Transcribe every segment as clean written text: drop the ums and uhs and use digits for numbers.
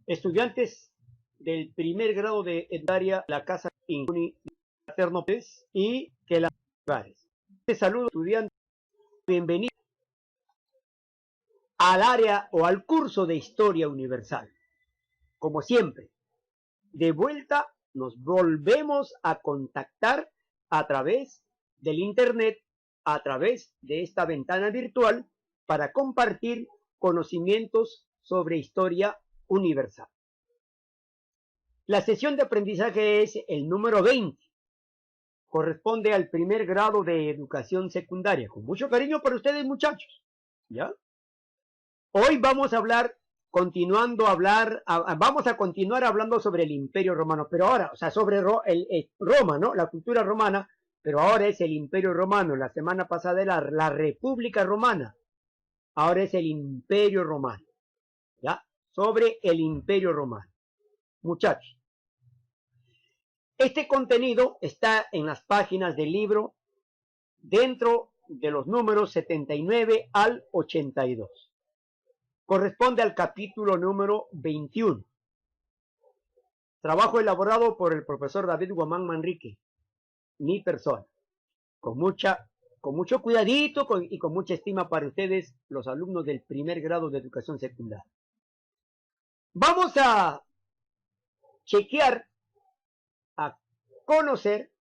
Estudiantes del primer grado de secundaria, la Casa Incuni Paterno Pérez y que las lugares. Te saludo, estudiantes, bienvenidos al área o al curso de Historia Universal. Como siempre, de vuelta nos volvemos a contactar a través del Internet, a través de esta ventana virtual, para compartir conocimientos sobre historia universal. La sesión de aprendizaje es el número 20. Corresponde al primer grado de educación secundaria. Con mucho cariño para ustedes, muchachos. ¿Ya? Hoy vamos a hablar, vamos a continuar hablando sobre el Imperio Romano, pero ahora, o sea, sobre Roma, ¿no? La cultura romana, pero ahora es el Imperio Romano. La semana pasada era la República Romana. Ahora es el Imperio Romano. ¿Ya? Sobre el Imperio Romano. Muchachos, este contenido está en las páginas del libro dentro de los números 79 al 82. Corresponde al capítulo número 21. Trabajo elaborado por el profesor David Guamán Manrique, mi persona. Con mucho cuidadito y con mucha estima para ustedes, los alumnos del primer grado de educación secundaria. Vamos a chequear, a conocer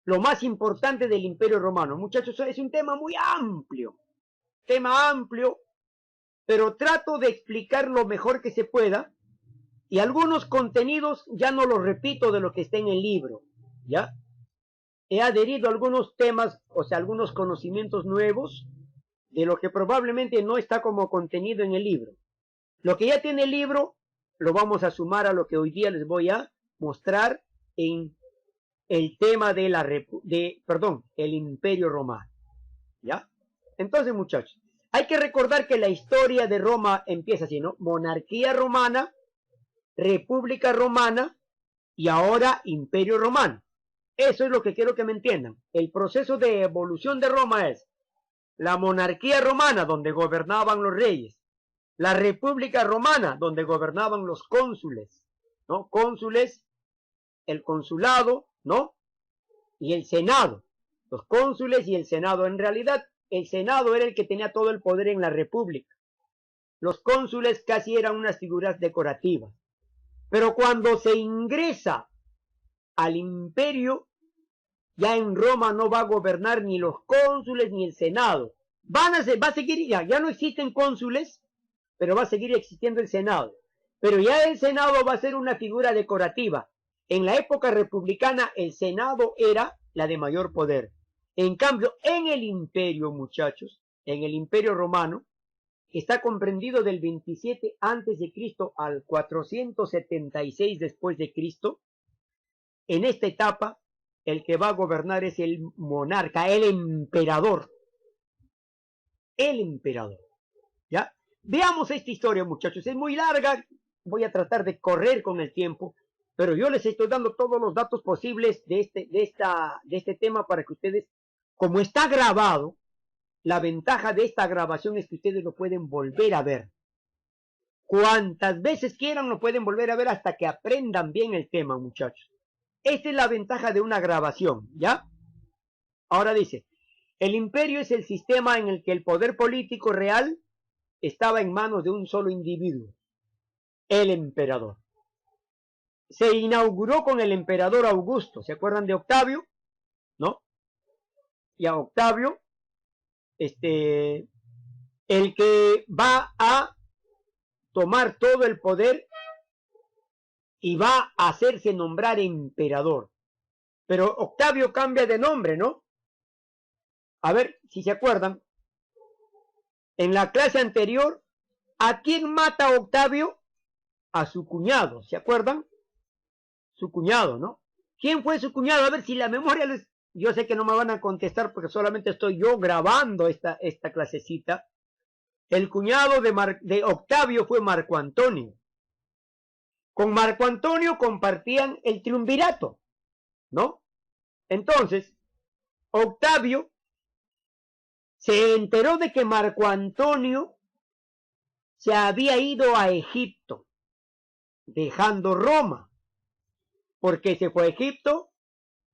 lo más importante del Imperio Romano. Muchachos, es un tema muy amplio, pero trato de explicar lo mejor que se pueda, y algunos contenidos ya no los repito de lo que está en el libro, ¿ya? He adherido a algunos temas, o sea, algunos conocimientos nuevos, de lo que probablemente no está como contenido en el libro. Lo que ya tiene el libro, lo vamos a sumar a lo que hoy día les voy a mostrar en el tema de el Imperio Romano, ¿ya? Entonces, muchachos, hay que recordar que la historia de Roma empieza así, ¿no? Monarquía romana, República Romana y ahora Imperio Romano. Eso es lo que quiero que me entiendan. El proceso de evolución de Roma es la monarquía romana, donde gobernaban los reyes, la República Romana, donde gobernaban los cónsules, ¿no? Cónsules, el consulado, ¿no? Y el Senado, los cónsules y el Senado. En realidad, el Senado era el que tenía todo el poder en la República. Los cónsules casi eran unas figuras decorativas. Pero cuando se ingresa al imperio, ya en Roma no va a gobernar ni los cónsules ni el Senado. Va a seguir, ya no existen cónsules, pero va a seguir existiendo el Senado. Pero ya el Senado va a ser una figura decorativa. En la época republicana, el Senado era la de mayor poder. En cambio, en el imperio, muchachos, en el Imperio Romano, que está comprendido del 27 a.C. al 476 después de Cristo, en esta etapa, el que va a gobernar es el monarca, el emperador. El emperador. ¿Ya? Veamos esta historia, muchachos. Es muy larga, voy a tratar de correr con el tiempo, pero yo les estoy dando todos los datos posibles de este tema para que ustedes, como está grabado, la ventaja de esta grabación es que ustedes lo pueden volver a ver. Cuantas veces quieran lo pueden volver a ver hasta que aprendan bien el tema, muchachos. Esta es la ventaja de una grabación, ¿ya? Ahora dice, el imperio es el sistema en el que el poder político real estaba en manos de un solo individuo, el emperador. Se inauguró con el emperador Augusto. ¿Se acuerdan de Octavio? ¿No? Y a Octavio, el que va a tomar todo el poder y va a hacerse nombrar emperador. Pero Octavio cambia de nombre, ¿no? A ver si se acuerdan. En la clase anterior, ¿a quién mata Octavio? A su cuñado, ¿se acuerdan? Su cuñado, ¿no? ¿Quién fue su cuñado? A ver si la memoria les... Yo sé que no me van a contestar porque solamente estoy yo grabando esta clasecita. El cuñado de Octavio fue Marco Antonio. Con Marco Antonio compartían el triunvirato, ¿no? Entonces, Octavio se enteró de que Marco Antonio se había ido a Egipto. dejando Roma. ¿Por qué se fue a Egipto?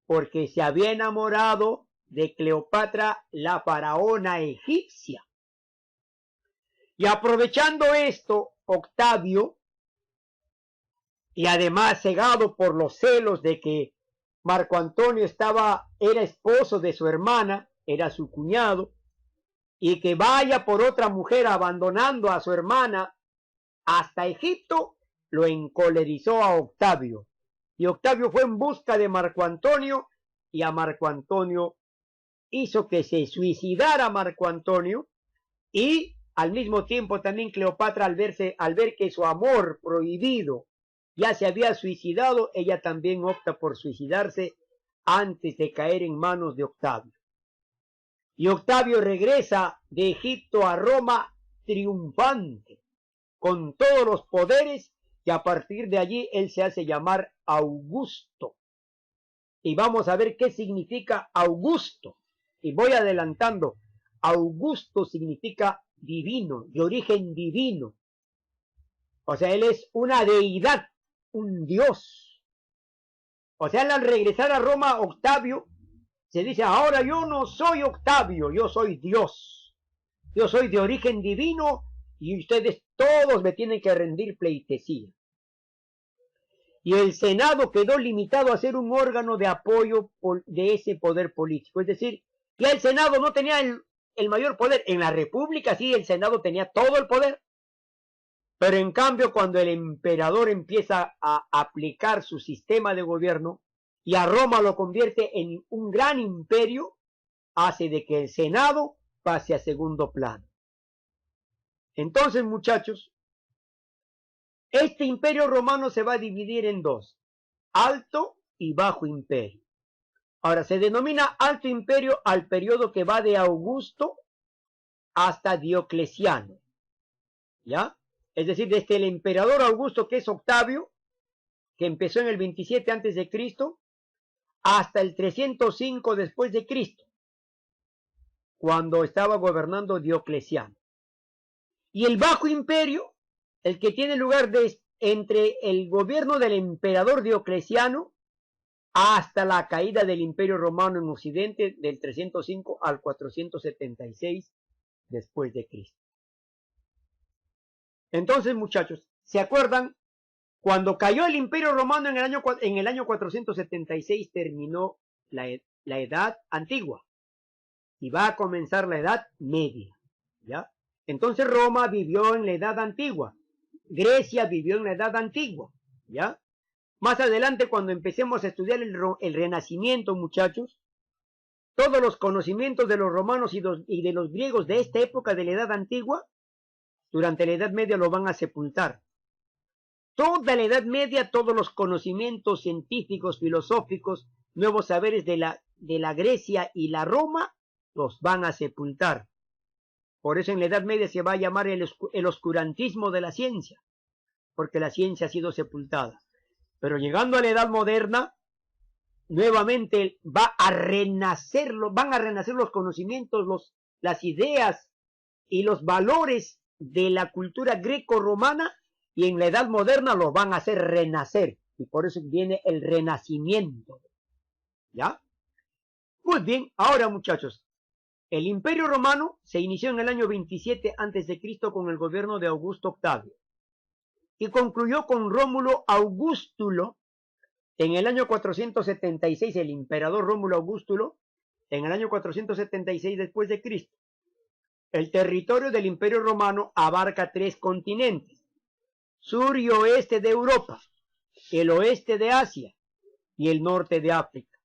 Porque se había enamorado de Cleopatra, la faraona egipcia. Y aprovechando esto, Octavio, y además cegado por los celos de que Marco Antonio era esposo de su hermana, era su cuñado, y que vaya por otra mujer abandonando a su hermana hasta Egipto, lo encolerizó a Octavio. Y Octavio fue en busca de Marco Antonio, y a Marco Antonio hizo que se suicidara Marco Antonio, y al mismo tiempo también Cleopatra, al ver que su amor prohibido ya se había suicidado, ella también opta por suicidarse antes de caer en manos de Octavio. Y Octavio regresa de Egipto a Roma triunfante, con todos los poderes, y a partir de allí él se hace llamar Augusto. Y vamos a ver qué significa Augusto. Y voy adelantando. Augusto significa divino, de origen divino. O sea, él es una deidad, un dios. O sea, al regresar a Roma, Octavio se dice, ahora yo no soy Octavio, yo soy Dios. Yo soy de origen divino y ustedes todos me tienen que rendir pleitesía. Y el Senado quedó limitado a ser un órgano de apoyo de ese poder político. Es decir, ya el Senado no tenía el mayor poder. En la República sí, el Senado tenía todo el poder. Pero en cambio, cuando el emperador empieza a aplicar su sistema de gobierno y a Roma lo convierte en un gran imperio, hace de que el Senado pase a segundo plano. Entonces, muchachos, este imperio romano se va a dividir en dos, alto y bajo imperio. Ahora, se denomina alto imperio al periodo que va de Augusto hasta Diocleciano, ¿ya? Es decir, desde el emperador Augusto, que es Octavio, que empezó en el 27 antes de Cristo, hasta el 305 después de Cristo, cuando estaba gobernando Diocleciano. Y el Bajo Imperio, el que tiene lugar entre el gobierno del emperador Diocleciano hasta la caída del Imperio Romano en Occidente del 305 al 476 después de Cristo. Entonces, muchachos, ¿se acuerdan? Cuando cayó el Imperio Romano en el año 476 terminó la Edad Antigua y va a comenzar la Edad Media, ¿ya? Entonces Roma vivió en la Edad Antigua, Grecia vivió en la Edad Antigua, ¿ya? Más adelante, cuando empecemos a estudiar el Renacimiento, muchachos, todos los conocimientos de los romanos y de los griegos de esta época de la Edad Antigua, durante la Edad Media lo van a sepultar. Toda la Edad Media, todos los conocimientos científicos, filosóficos, nuevos saberes de la Grecia y la Roma, los van a sepultar. Por eso en la Edad Media se va a llamar el oscurantismo de la ciencia, porque la ciencia ha sido sepultada. Pero llegando a la Edad Moderna, nuevamente van a renacer los conocimientos, las ideas y los valores de la cultura greco-romana, y en la Edad Moderna los van a hacer renacer, y por eso viene el Renacimiento, ¿ya? Muy bien, ahora muchachos, el Imperio Romano se inició en el año 27 a.C. con el gobierno de Augusto Octavio, y concluyó con Rómulo Augustulo en el año 476, el emperador Rómulo Augustulo, en el año 476 después de Cristo. El territorio del Imperio Romano abarca 3 continentes, sur y oeste de Europa, el oeste de Asia y el norte de África.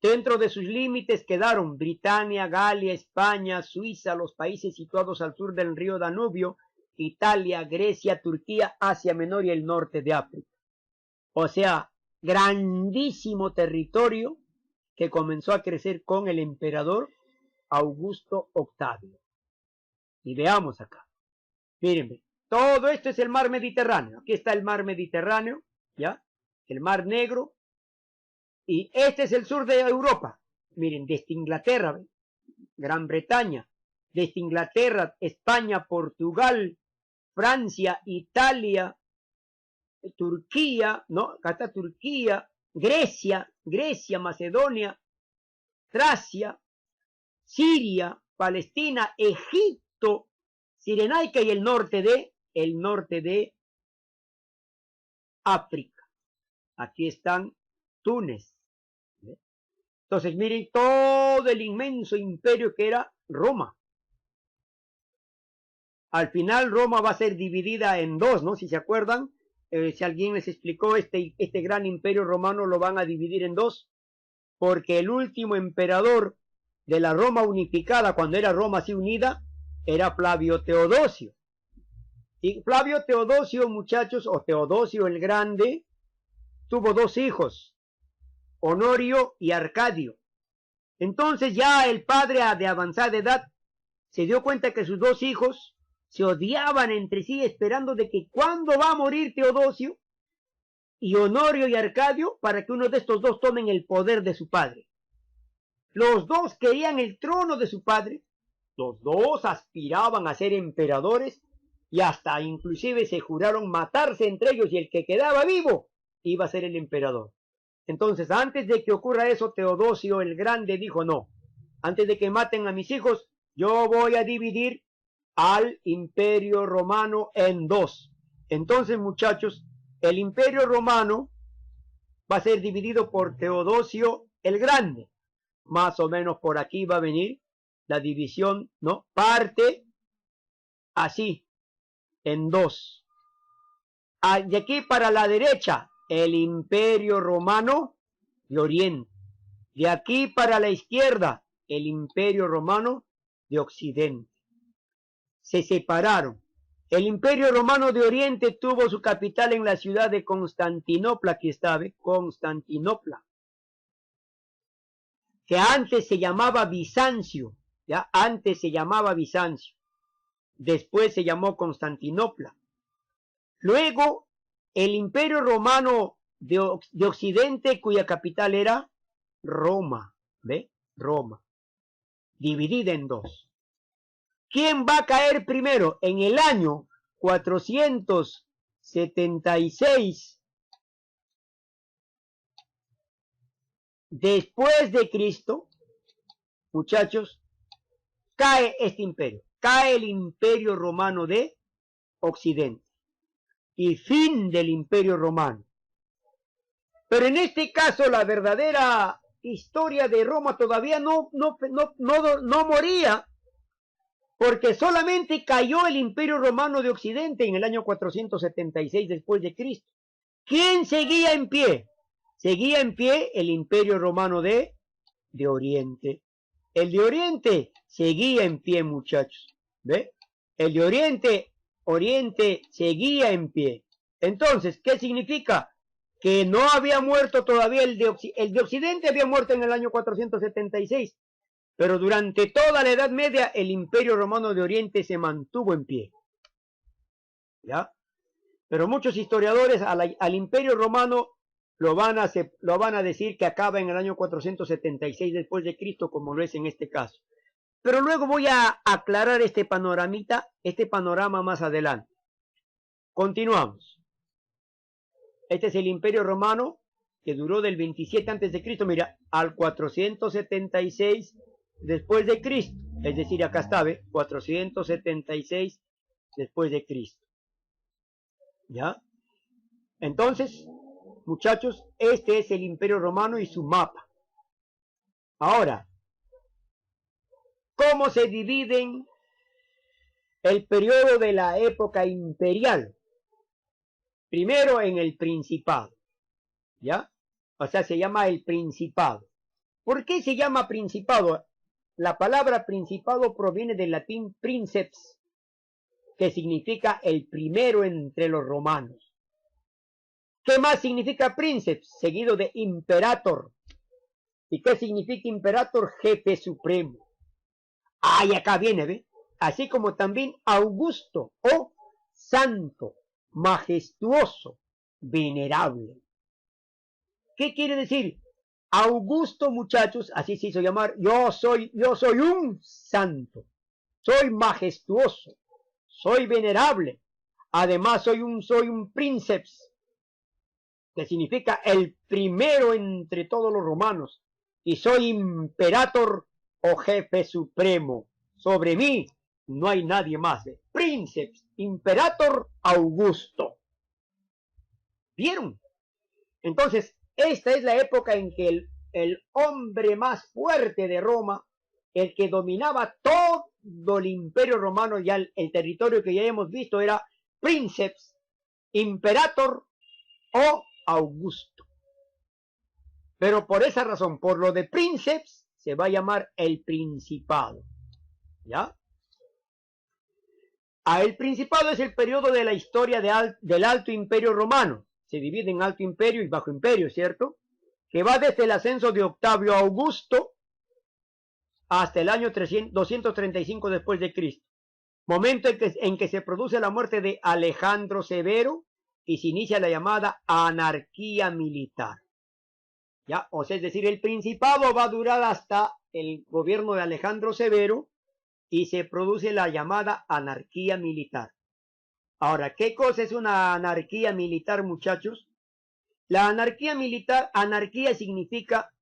Dentro de sus límites quedaron Britania, Galia, España, Suiza, los países situados al sur del río Danubio, Italia, Grecia, Turquía, Asia Menor y el norte de África. O sea, grandísimo territorio que comenzó a crecer con el emperador Augusto Octavio. Y veamos acá. Mírenme, todo esto es el mar Mediterráneo. Aquí está el mar Mediterráneo, ¿ya? El mar Negro. Y este es el sur de Europa. Miren, desde Inglaterra, Gran Bretaña, desde Inglaterra, España, Portugal, Francia, Italia, Turquía, ¿no? Acá está Turquía, Grecia, Macedonia, Tracia, Siria, Palestina, Egipto, Cirenaica y el norte de África. Aquí están Túnez. Entonces miren todo el inmenso imperio que era Roma. Al final Roma va a ser dividida en dos, ¿no? Si se acuerdan, si alguien les explicó, este gran imperio romano lo van a dividir en dos, porque el último emperador de la Roma unificada, cuando era Roma así unida, era Flavio Teodosio. Y Flavio Teodosio, muchachos, o Teodosio el Grande, tuvo dos hijos, Honorio y Arcadio. Entonces ya el padre de avanzada edad se dio cuenta que sus dos hijos se odiaban entre sí, esperando de que cuándo va a morir Teodosio y Honorio y Arcadio para que uno de estos dos tomen el poder de su padre. Los dos querían el trono de su padre, los dos aspiraban a ser emperadores y hasta inclusive se juraron matarse entre ellos y el que quedaba vivo iba a ser el emperador. Entonces, antes de que ocurra eso, Teodosio el Grande dijo, no, antes de que maten a mis hijos, yo voy a dividir al imperio romano en dos. Entonces, muchachos, el imperio romano va a ser dividido por Teodosio el Grande. Más o menos por aquí va a venir la división, ¿no? Parte así, en dos. De aquí para la derecha, el imperio romano de Oriente. De aquí para la izquierda, el imperio romano de Occidente. Se separaron. El imperio romano de Oriente tuvo su capital en la ciudad de Constantinopla, aquí está, ¿ve? Constantinopla, que antes se llamaba Bizancio, ya antes se llamaba Bizancio, después se llamó Constantinopla. Luego, el imperio romano de Occidente, cuya capital era Roma, ¿ve? Roma, dividida en dos. ¿Quién va a caer primero? En el año 476 después de Cristo, muchachos, cae este imperio, cae el imperio romano de Occidente y fin del imperio romano. Pero en este caso la verdadera historia de Roma todavía no moría, porque solamente cayó el imperio romano de Occidente en el año 476 después de Cristo. ¿Quién seguía en pie? Seguía en pie el imperio romano de Oriente. El de Oriente seguía en pie, muchachos. ¿Ve? El de Oriente seguía en pie. Entonces, ¿qué significa? Que no había muerto todavía el de Occidente, había muerto en el año 476. Pero durante toda la Edad Media el imperio romano de Oriente se mantuvo en pie. ¿Ya? Pero muchos historiadores al imperio romano lo van a decir que acaba en el año 476 después de Cristo, como lo es en este caso. Pero luego voy a aclarar este panorama más adelante. Continuamos. Este es el imperio romano que duró del 27 antes de Cristo, mira, al 476 después de Cristo. Es decir, acá está, ¿ve? 476 después de Cristo. ¿Ya? Entonces, muchachos, este es el imperio romano y su mapa. Ahora, ¿cómo se dividen el periodo de la época imperial? Primero en el Principado, ¿ya? O sea, se llama el Principado. ¿Por qué se llama Principado? La palabra Principado proviene del latín princeps, que significa el primero entre los romanos. ¿Qué más significa princeps? Seguido de imperator. ¿Y qué significa imperator? Jefe supremo. Ah, y acá viene, ¿ve? Así como también Augusto o santo, majestuoso, venerable. ¿Qué quiere decir? Augusto, muchachos, así se hizo llamar, yo soy un santo, soy majestuoso, soy venerable, además soy un princeps, que significa el primero entre todos los romanos, y soy imperator o jefe supremo. Sobre mí no hay nadie más. Princeps, imperator Augusto. ¿Vieron? Entonces, esta es la época en que el hombre más fuerte de Roma, el que dominaba todo el imperio romano, ya el territorio que ya hemos visto era Princeps, imperator o Augusto. Pero por esa razón, por lo de Princeps, se va a llamar el Principado. ¿Ya? El Principado es el periodo de la historia del Alto Imperio Romano. Se divide en Alto Imperio y Bajo Imperio, ¿cierto? Que va desde el ascenso de Octavio Augusto hasta el año 235 después de Cristo. Momento en que se produce la muerte de Alejandro Severo y se inicia la llamada anarquía militar. ¿Ya? O sea, es decir, el Principado va a durar hasta el gobierno de Alejandro Severo y se produce la llamada anarquía militar. Ahora, ¿qué cosa es una anarquía militar, muchachos? La anarquía militar, anarquía significa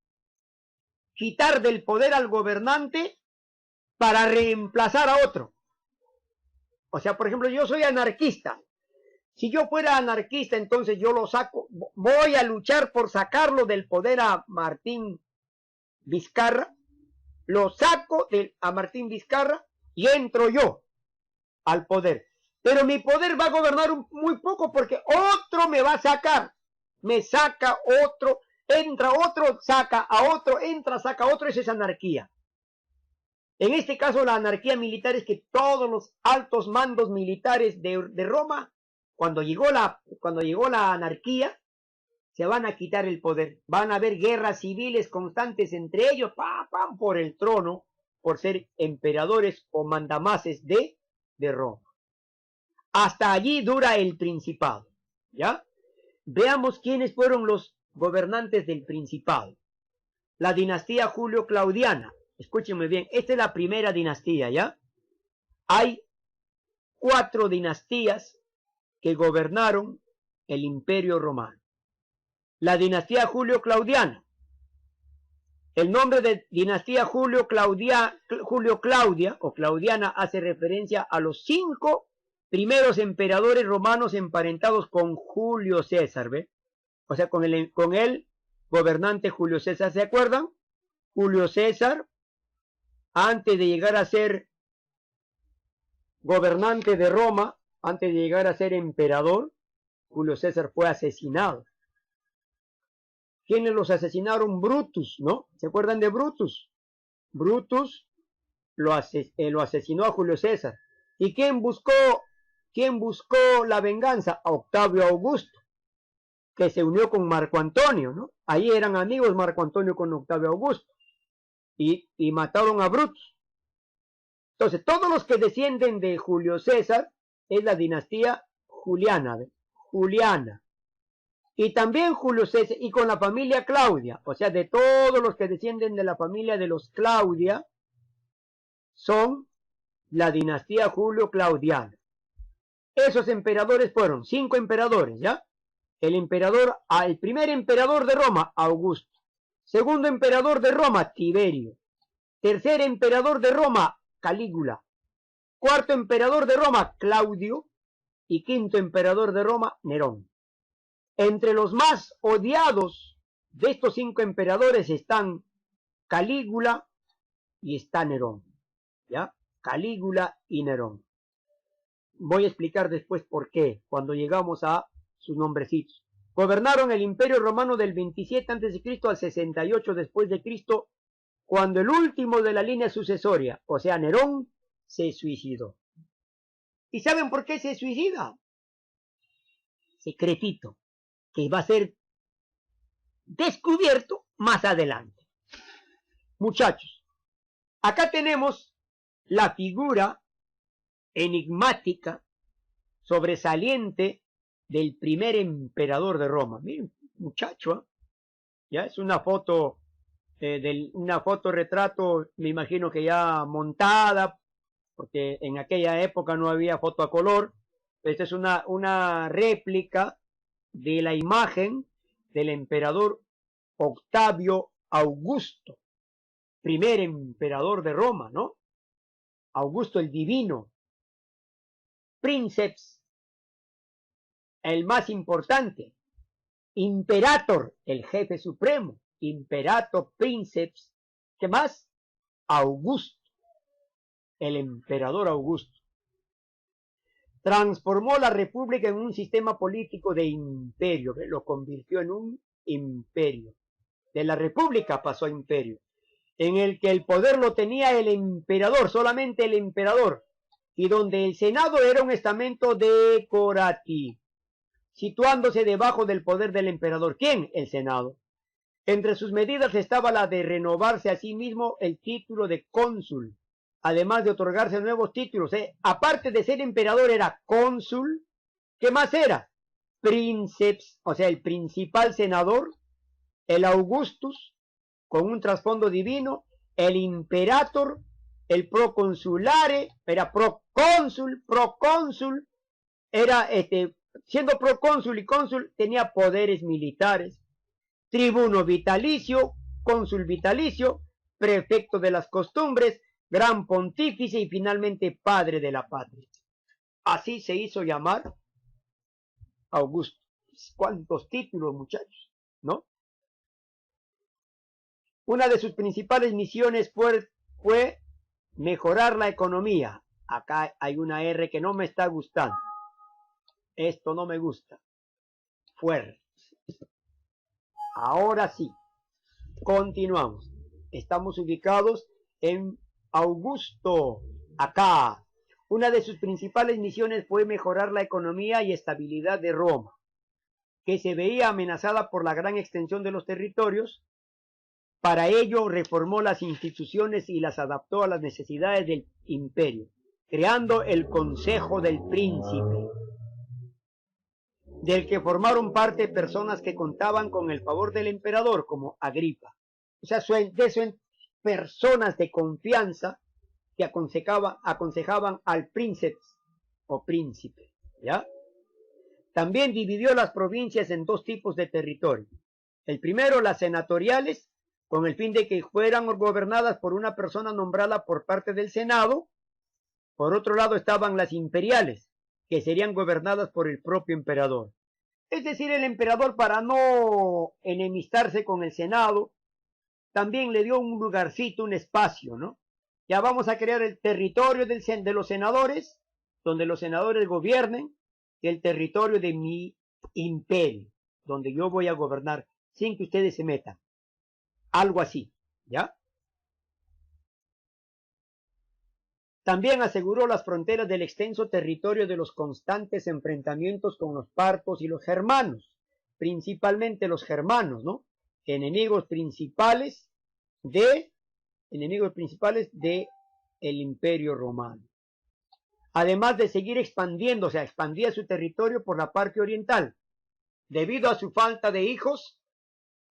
quitar del poder al gobernante para reemplazar a otro. O sea, por ejemplo, yo soy anarquista. Si yo fuera anarquista, entonces yo lo saco, voy a luchar por sacarlo del poder a Martín Vizcarra, lo saco a Martín Vizcarra y entro yo al poder. Pero mi poder va a gobernar muy poco porque otro me va a sacar. Me saca otro, entra otro, saca a otro, entra, saca a otro. Eso es anarquía. En este caso, la anarquía militar es que todos los altos mandos militares de Roma, cuando llegó la anarquía, se van a quitar el poder. Van a haber guerras civiles constantes entre ellos, por el trono, por ser emperadores o mandamases de Roma. Hasta allí dura el Principado, ¿ya? Veamos quiénes fueron los gobernantes del Principado. La dinastía Julio-Claudiana. Escúchenme bien, esta es la primera dinastía, ¿ya? Hay 4 dinastías que gobernaron el Imperio Romano. La dinastía Julio-Claudiana. El nombre de dinastía Julio-Claudia o Claudiana hace referencia a los 5 primeros emperadores romanos emparentados con Julio César, ¿ve? O sea, con el gobernante Julio César, ¿se acuerdan? Julio César, antes de llegar a ser gobernante de Roma, antes de llegar a ser emperador, Julio César fue asesinado. ¿Quiénes los asesinaron? Brutus, ¿no? ¿Se acuerdan de Brutus? Brutus lo asesinó a Julio César. ¿Y quién buscó la venganza? A Octavio Augusto, que se unió con Marco Antonio, ¿no? Ahí eran amigos Marco Antonio con Octavio Augusto. Y mataron a Brutus. Entonces, todos los que descienden de Julio César es la dinastía Juliana, ¿ve? Juliana. Y también Julio César, y con la familia Claudia, o sea, de todos los que descienden de la familia de los Claudia, son la dinastía Julio-Claudiana. Esos emperadores fueron 5 emperadores, ¿ya? El primer emperador de Roma, Augusto. Segundo emperador de Roma, Tiberio. Tercer emperador de Roma, Calígula. Cuarto emperador de Roma, Claudio. Y quinto emperador de Roma, Nerón. Entre los más odiados de estos 5 emperadores están Calígula y está Nerón, ¿ya? Calígula y Nerón. Voy a explicar después por qué, cuando llegamos a sus nombrecitos. Gobernaron el Imperio Romano del 27 a.C. al 68 después de Cristo, cuando el último de la línea sucesoria, o sea, Nerón, se suicidó. ¿Y saben por qué se suicida? Secretito, que va a ser descubierto más adelante. Muchachos, acá tenemos la figura enigmática, sobresaliente del primer emperador de Roma. Miren, muchacho, ya es una foto, una foto retrato, me imagino que ya montada, porque en aquella época no había foto a color. Esta es una réplica de la imagen del emperador Octavio Augusto, primer emperador de Roma, ¿no? Augusto el Divino, Princeps, el más importante, Imperator, el jefe supremo, Imperator Princeps, ¿qué más? Augusto, el emperador Augusto. Transformó la república en un sistema político de imperio, lo convirtió en un imperio. De la república pasó a imperio, en el que el poder lo tenía el emperador, solamente el emperador, y donde el senado era un estamento decorativo, situándose debajo del poder del emperador. ¿Quién? El senado. Entre sus medidas estaba la de renovarse a sí mismo el título de cónsul, además de otorgarse nuevos títulos. Aparte de ser emperador era cónsul. ¿Qué más era? Princeps, o sea, el principal senador, el Augustus, con un trasfondo divino, el imperator, el proconsulare, era procónsul, era, siendo procónsul y cónsul, tenía poderes militares, tribuno vitalicio, cónsul vitalicio, prefecto de las costumbres, gran pontífice y finalmente padre de la patria. Así se hizo llamar Augusto. ¿Cuántos títulos, muchachos? ¿No? Una de sus principales misiones fue mejorar la economía. Acá hay una R que no me está gustando. Esto no me gusta. Fuerte. Ahora sí. Continuamos. Estamos ubicados en Augusto. Acá. Una de sus principales misiones fue mejorar la economía y estabilidad de Roma, que se veía amenazada por la gran extensión de los territorios. Para ello reformó las instituciones y las adaptó a las necesidades del imperio, creando el Consejo del Príncipe, del que formaron parte personas que contaban con el favor del emperador, como Agripa. O sea, personas de confianza que aconsejaban al príncipe o príncipe, ¿ya? También dividió las provincias en dos tipos de territorio. El primero, las senatoriales, con el fin de que fueran gobernadas por una persona nombrada por parte del Senado. Por otro lado estaban las imperiales, que serían gobernadas por el propio emperador. Es decir, el emperador, para no enemistarse con el Senado, también le dio un lugarcito, un espacio, ¿no? Ya vamos a crear el territorio de los senadores, donde los senadores gobiernen, y el territorio de mi imperio, donde yo voy a gobernar sin que ustedes se metan. Algo así, ¿ya? También aseguró las fronteras del extenso territorio de los constantes enfrentamientos con los partos y los germanos, principalmente los germanos, ¿no? Enemigos principales de el Imperio Romano. Además de seguir expandiendo, o sea, expandía su territorio por la parte oriental. Debido a su falta de hijos,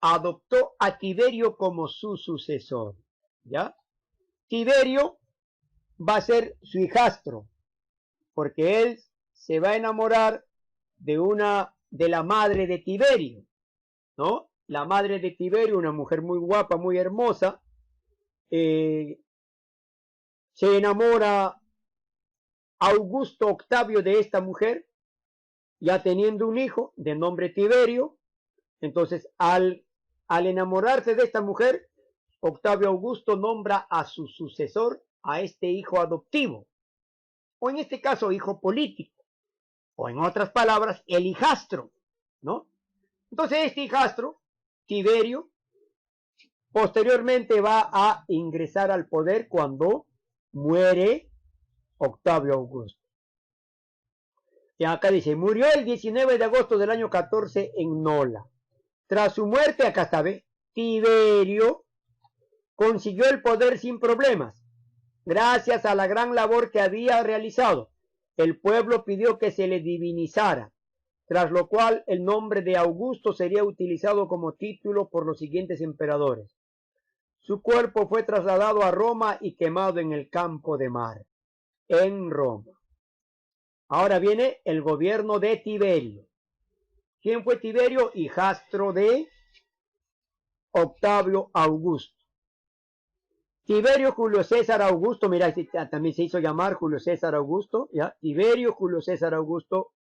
adoptó a Tiberio como su sucesor, ¿ya? Tiberio va a ser su hijastro, porque él se va a enamorar de la madre de Tiberio, ¿no? La madre de Tiberio, una mujer muy guapa, muy hermosa, se enamora Augusto Octavio de esta mujer, ya teniendo un hijo de nombre Tiberio. Entonces, al enamorarse de esta mujer, Octavio Augusto nombra a su sucesor a este hijo adoptivo, o en este caso hijo político, o en otras palabras, el hijastro, ¿no? Entonces este hijastro, Tiberio, posteriormente va a ingresar al poder cuando muere Octavio Augusto. Y acá dice, murió el 19 de agosto del año 14 en Nola. Tras su muerte, acá está, ¿ve? Tiberio consiguió el poder sin problemas, gracias a la gran labor que había realizado. El pueblo pidió que se le divinizara, tras lo cual el nombre de Augusto sería utilizado como título por los siguientes emperadores. Su cuerpo fue trasladado a Roma y quemado en el campo de Marte, en Roma. Ahora viene el gobierno de Tiberio. ¿Quién fue Tiberio? Hijastro de Octavio Augusto. Tiberio Julio César Augusto, mira, también se hizo llamar Julio César Augusto, ¿ya? Tiberio Julio César Augusto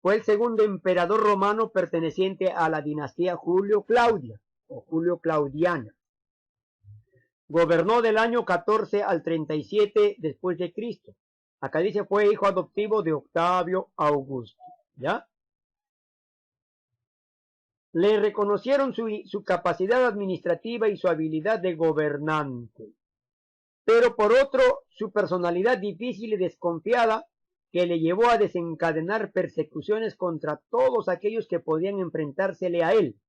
fue el segundo emperador romano perteneciente a la dinastía Julio Claudia o Julio Claudiana. Gobernó del año 14 al 37 después de Cristo. Acá dice fue hijo adoptivo de Octavio Augusto, ¿ya? Le reconocieron su capacidad administrativa y su habilidad de gobernante, pero por otro, su personalidad difícil y desconfiada que le llevó a desencadenar persecuciones contra todos aquellos que podían enfrentársele a él.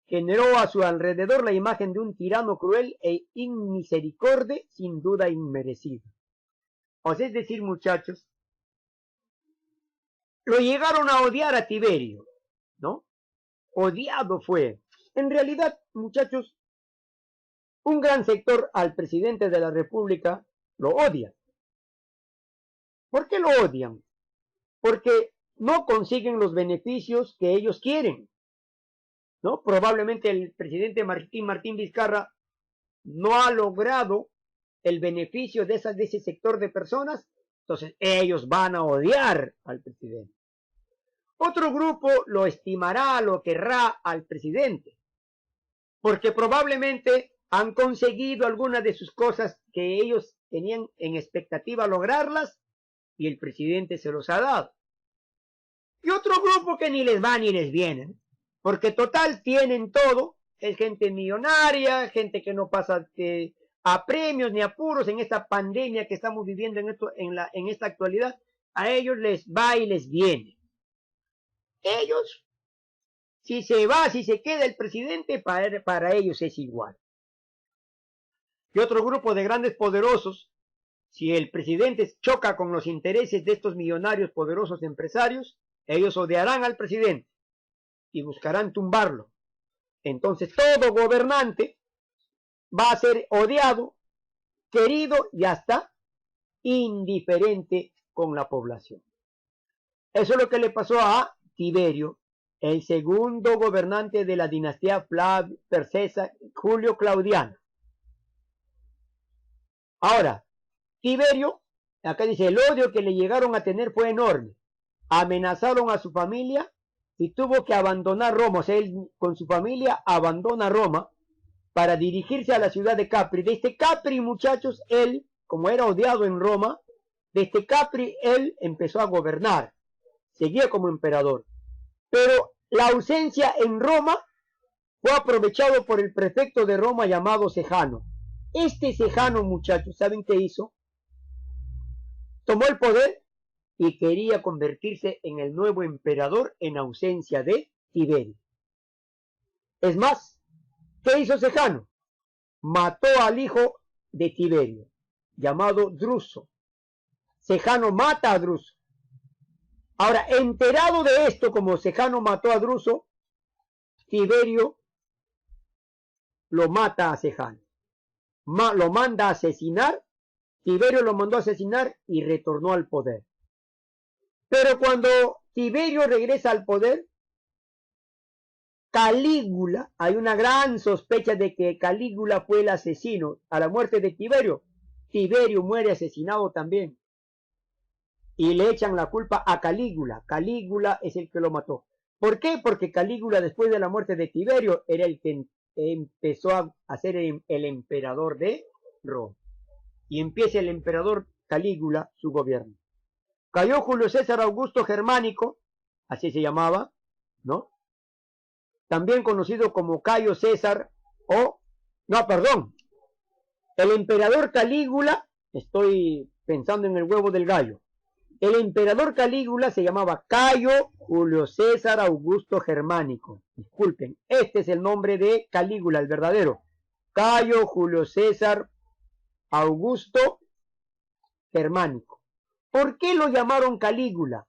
Generó a su alrededor la imagen de un tirano cruel e inmisericorde, sin duda inmerecido. O sea, es decir, muchachos, lo llegaron a odiar a Tiberio, ¿no? Odiado fue. En realidad, muchachos, un gran sector al presidente de la República lo odia. ¿Por qué lo odian? Porque no consiguen los beneficios que ellos quieren, ¿no? Probablemente el presidente Martín Vizcarra no ha logrado el beneficio de ese sector de personas, entonces ellos van a odiar al presidente. Otro grupo lo estimará, lo querrá al presidente, porque probablemente han conseguido algunas de sus cosas que ellos tenían en expectativa lograrlas y el presidente se los ha dado. Y otro grupo que ni les va ni les viene, porque total tienen todo, es gente millonaria, gente que no pasa a premios ni apuros en esta pandemia que estamos viviendo en esta actualidad, a ellos les va y les viene. Ellos, si se va, si se queda el presidente, para ellos es igual. Y otro grupo de grandes poderosos, si el presidente choca con los intereses de estos millonarios poderosos empresarios, ellos odiarán al presidente y buscarán tumbarlo. Entonces todo gobernante va a ser odiado, querido y hasta indiferente con la población. Eso es lo que le pasó a Tiberio, el segundo gobernante de la dinastía persesa Julio Claudiana. Ahora, Tiberio, acá dice, el odio que le llegaron a tener fue enorme. Amenazaron a su familia y tuvo que abandonar Roma. O sea, él con su familia abandona Roma para dirigirse a la ciudad de Capri. Desde Capri, muchachos, él, como era odiado en Roma, desde Capri él empezó a gobernar. Seguía como emperador. Pero la ausencia en Roma fue aprovechado por el prefecto de Roma llamado Sejano. Este Sejano, muchachos, ¿saben qué hizo? Tomó el poder y quería convertirse en el nuevo emperador en ausencia de Tiberio. Es más, ¿qué hizo Sejano? Mató al hijo de Tiberio, llamado Druso. Sejano mata a Druso. Ahora, enterado de esto, como Sejano mató a Druso, Tiberio lo mata a Sejano. Lo manda a asesinar. Tiberio lo mandó a asesinar y retornó al poder. Pero cuando Tiberio regresa al poder, Calígula, hay una gran sospecha de que Calígula fue el asesino. A la muerte de Tiberio, Tiberio muere asesinado también. Y le echan la culpa a Calígula. Calígula es el que lo mató. ¿Por qué? Porque Calígula, después de la muerte de Tiberio, era el que empezó a ser el emperador de Roma. Y empieza el emperador Calígula su gobierno. Cayó Julio César Augusto Germánico, así se llamaba, ¿no? También conocido como Cayo César el emperador Calígula, estoy pensando en el huevo del gallo. El emperador Calígula se llamaba Cayo Julio César Augusto Germánico. Disculpen, este es el nombre de Calígula, el verdadero. Cayo Julio César Augusto Germánico. ¿Por qué lo llamaron Calígula?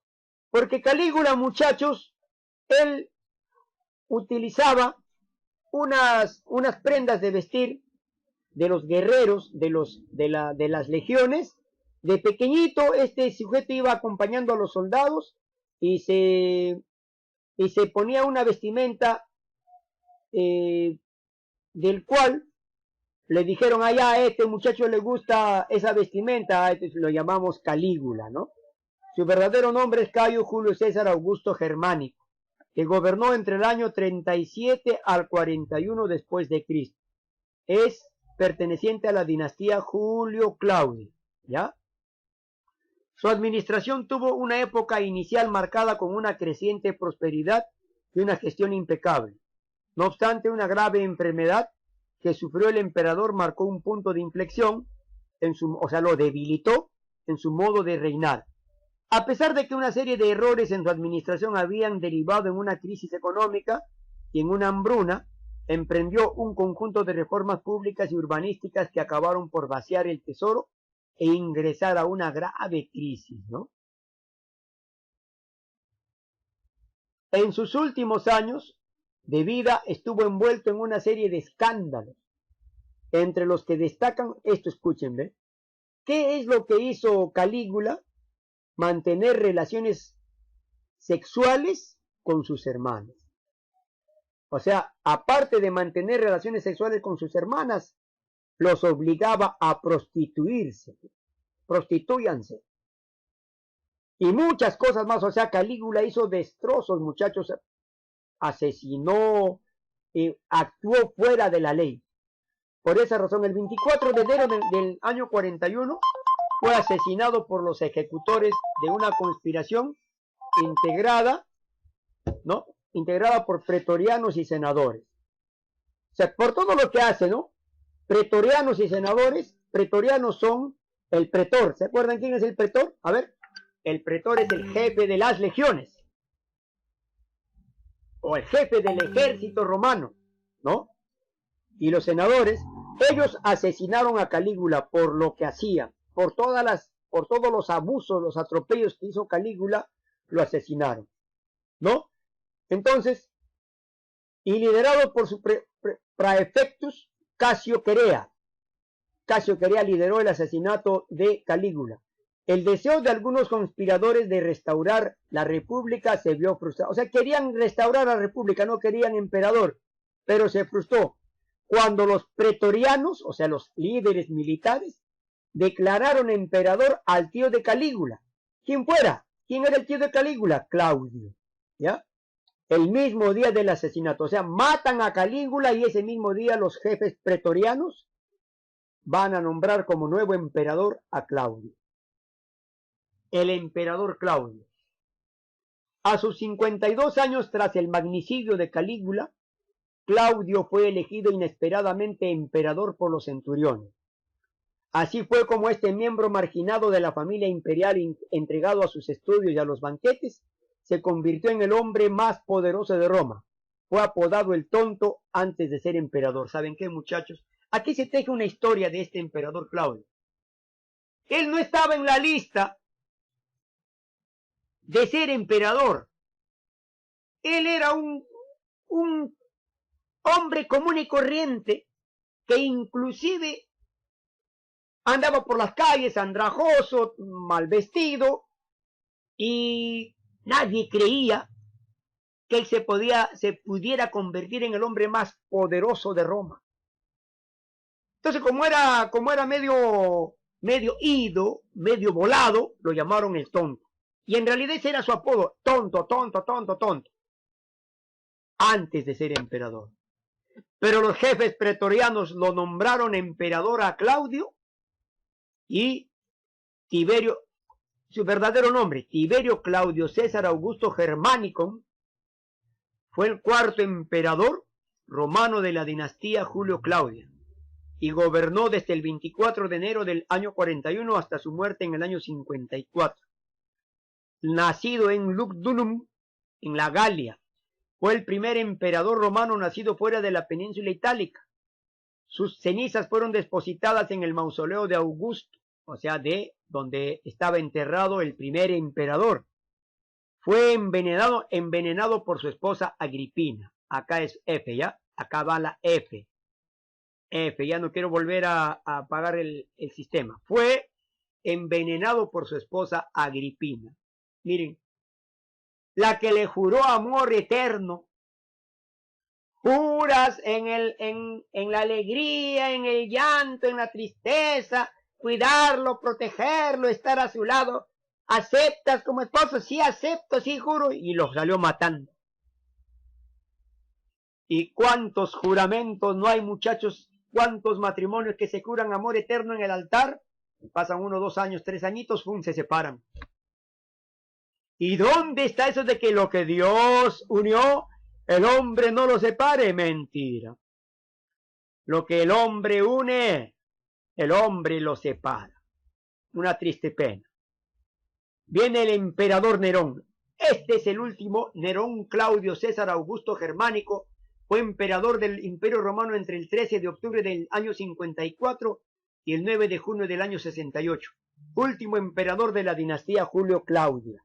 Porque Calígula, muchachos, él utilizaba unas prendas de vestir de los guerreros, de las legiones. De pequeñito, este sujeto iba acompañando a los soldados y y se ponía una vestimenta del cual le dijeron allá, a este muchacho le gusta esa vestimenta, lo llamamos Calígula, ¿no? Su verdadero nombre es Cayo Julio César Augusto Germánico, que gobernó entre el año 37 al 41 después de Cristo. Es perteneciente a la dinastía Julio Claudio, ¿ya? Su administración tuvo una época inicial marcada con una creciente prosperidad y una gestión impecable. No obstante, una grave enfermedad que sufrió el emperador marcó un punto de inflexión, o sea, lo debilitó en su modo de reinar. A pesar de que una serie de errores en su administración habían derivado en una crisis económica y en una hambruna, emprendió un conjunto de reformas públicas y urbanísticas que acabaron por vaciar el tesoro e ingresar a una grave crisis, ¿no? En sus últimos años de vida estuvo envuelto en una serie de escándalos, entre los que destacan, esto escúchenme, ¿qué es lo que hizo Calígula? Mantener relaciones sexuales con sus hermanas. O sea, aparte de mantener relaciones sexuales con sus hermanas, los obligaba a prostituirse, prostitúyanse. Y muchas cosas más, o sea, Calígula hizo destrozos, muchachos, asesinó, actuó fuera de la ley. Por esa razón, el 24 de enero del año 41, fue asesinado por los ejecutores de una conspiración integrada, ¿no? Integrada por pretorianos y senadores. O sea, por todo lo que hace, ¿no? Pretorianos y senadores, pretorianos son el pretor. ¿Se acuerdan quién es el pretor? A ver, el pretor es el jefe de las legiones, o el jefe del ejército romano, ¿no? Y los senadores, ellos asesinaron a Calígula por lo que hacía, por todos los abusos, los atropellos que hizo Calígula, lo asesinaron, ¿no? Entonces, y liderado por su praefectus Casio Querea. Casio Querea lideró el asesinato de Calígula. El deseo de algunos conspiradores de restaurar la república se vio frustrado. O sea, querían restaurar la república, no querían emperador, pero se frustró cuando los pretorianos, o sea, los líderes militares, declararon emperador al tío de Calígula. ¿Quién fuera? ¿Quién era el tío de Calígula? Claudio, ¿ya? El mismo día del asesinato, o sea, matan a Calígula y ese mismo día los jefes pretorianos van a nombrar como nuevo emperador a Claudio. El emperador Claudio. A sus 52 años tras el magnicidio de Calígula, Claudio fue elegido inesperadamente emperador por los centuriones. Así fue como este miembro marginado de la familia imperial, entregado a sus estudios y a los banquetes, se convirtió en el hombre más poderoso de Roma. Fue apodado el tonto antes de ser emperador. ¿Saben qué, muchachos? Aquí se teje una historia de este emperador Claudio. Él no estaba en la lista de ser emperador. Él era un hombre común y corriente que inclusive andaba por las calles andrajoso, mal vestido, y nadie creía que él se pudiera convertir en el hombre más poderoso de Roma. Entonces, como era medio ido, medio volado, lo llamaron el tonto. Y en realidad ese era su apodo, tonto, tonto, tonto, tonto, antes de ser emperador. Pero los jefes pretorianos lo nombraron emperador a Claudio, y Tiberio, su verdadero nombre, Tiberio Claudio César Augusto Germánico, fue el cuarto emperador romano de la dinastía Julio Claudia y gobernó desde el 24 de enero del año 41 hasta su muerte en el año 54. Nacido en Lugdunum, en la Galia, fue el primer emperador romano nacido fuera de la península itálica. Sus cenizas fueron depositadas en el mausoleo de Augusto, o sea, de donde estaba enterrado el primer emperador. Fue envenenado por su esposa Agripina. Acá es F, ¿ya? Acá va la F. F, ya no quiero volver a apagar el sistema. Fue envenenado por su esposa Agripina. Miren, la que le juró amor eterno. Juras en la alegría, en el llanto, en la tristeza, cuidarlo, protegerlo, estar a su lado. ¿Aceptas como esposo? Sí, acepto, sí, juro. Y lo salió matando. ¿Y cuántos juramentos no hay, muchachos? ¿Cuántos matrimonios que se juran amor eterno en el altar? Pasan 1, 2 años, 3 añitos, ¡pum!, se separan. ¿Y dónde está eso de que lo que Dios unió, el hombre no lo separe? Mentira. Lo que el hombre une, el hombre lo separa. Una triste pena. Viene el emperador Nerón. Este es el último. Nerón Claudio César Augusto Germánico fue emperador del Imperio Romano entre el 13 de octubre del año 54 y el 9 de junio del año 68. Último emperador de la dinastía Julio Claudia.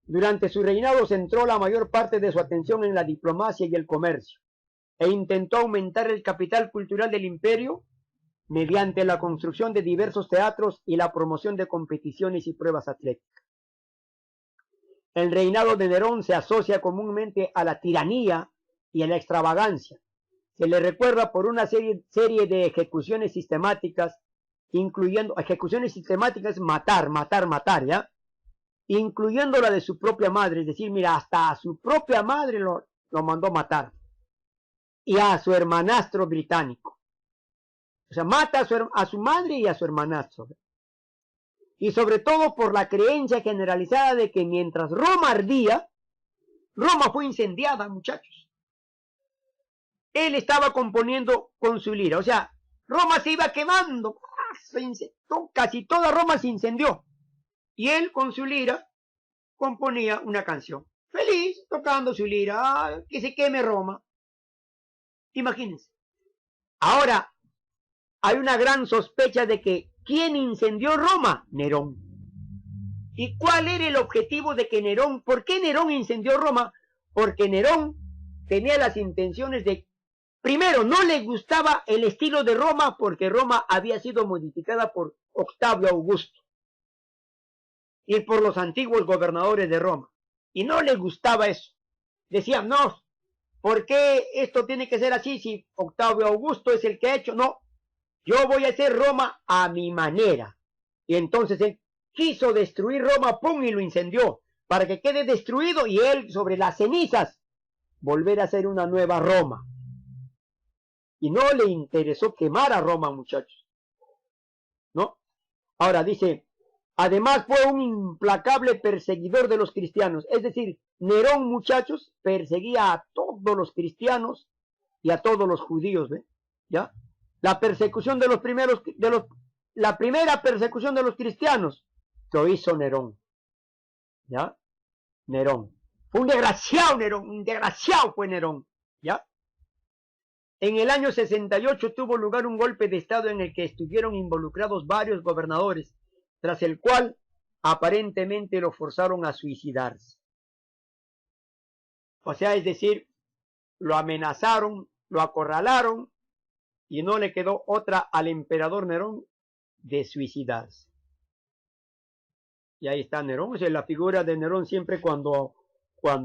Durante su reinado centró la mayor parte de su atención en la diplomacia y el comercio, e intentó aumentar el capital cultural del imperio mediante la construcción de diversos teatros y la promoción de competiciones y pruebas atléticas. El reinado de Nerón se asocia comúnmente a la tiranía y a la extravagancia. Se le recuerda por una serie de ejecuciones sistemáticas, incluyendo ejecuciones sistemáticas, matar, ¿ya? Incluyendo la de su propia madre, es decir, mira, hasta a su propia madre lo mandó matar, y a su hermanastro británico. O sea, mata a su madre y a su hermanastro. Y sobre todo por la creencia generalizada de que mientras Roma ardía, Roma fue incendiada, muchachos. Él estaba componiendo con su lira, o sea, Roma se iba quemando, casi toda Roma se incendió. Y él con su lira componía una canción. Feliz, tocando su lira, que se queme Roma. Imagínense. Ahora, hay una gran sospecha de que ¿quién incendió Roma? Nerón. ¿Y cuál era el objetivo de que Nerón? ¿Por qué Nerón incendió Roma? Porque Nerón tenía las intenciones de, primero, no le gustaba el estilo de Roma porque Roma había sido modificada por Octavio Augusto y por los antiguos gobernadores de Roma. Y no le gustaba eso. Decían, no, ¿por qué esto tiene que ser así si Octavio Augusto es el que ha hecho? No, yo voy a hacer Roma a mi manera. Y entonces él quiso destruir Roma, ¡pum!, y lo incendió, para que quede destruido y él sobre las cenizas volver a hacer una nueva Roma. Y no le interesó quemar a Roma, muchachos, ¿no? Ahora dice, además fue un implacable perseguidor de los cristianos. Es decir, Nerón, muchachos, perseguía a todos los cristianos y a todos los judíos, ¿ve? ¿Ya? La persecución de los primeros, la primera persecución de los cristianos lo hizo Nerón. ¿Ya? Nerón. Fue un desgraciado Nerón, un desgraciado fue Nerón. ¿Ya? En el año 68 tuvo lugar un golpe de estado en el que estuvieron involucrados varios gobernadores, tras el cual aparentemente lo forzaron a suicidarse. O sea, es decir, lo amenazaron, lo acorralaron y no le quedó otra al emperador Nerón de suicidarse. Y ahí está Nerón, o sea, la figura de Nerón siempre cuando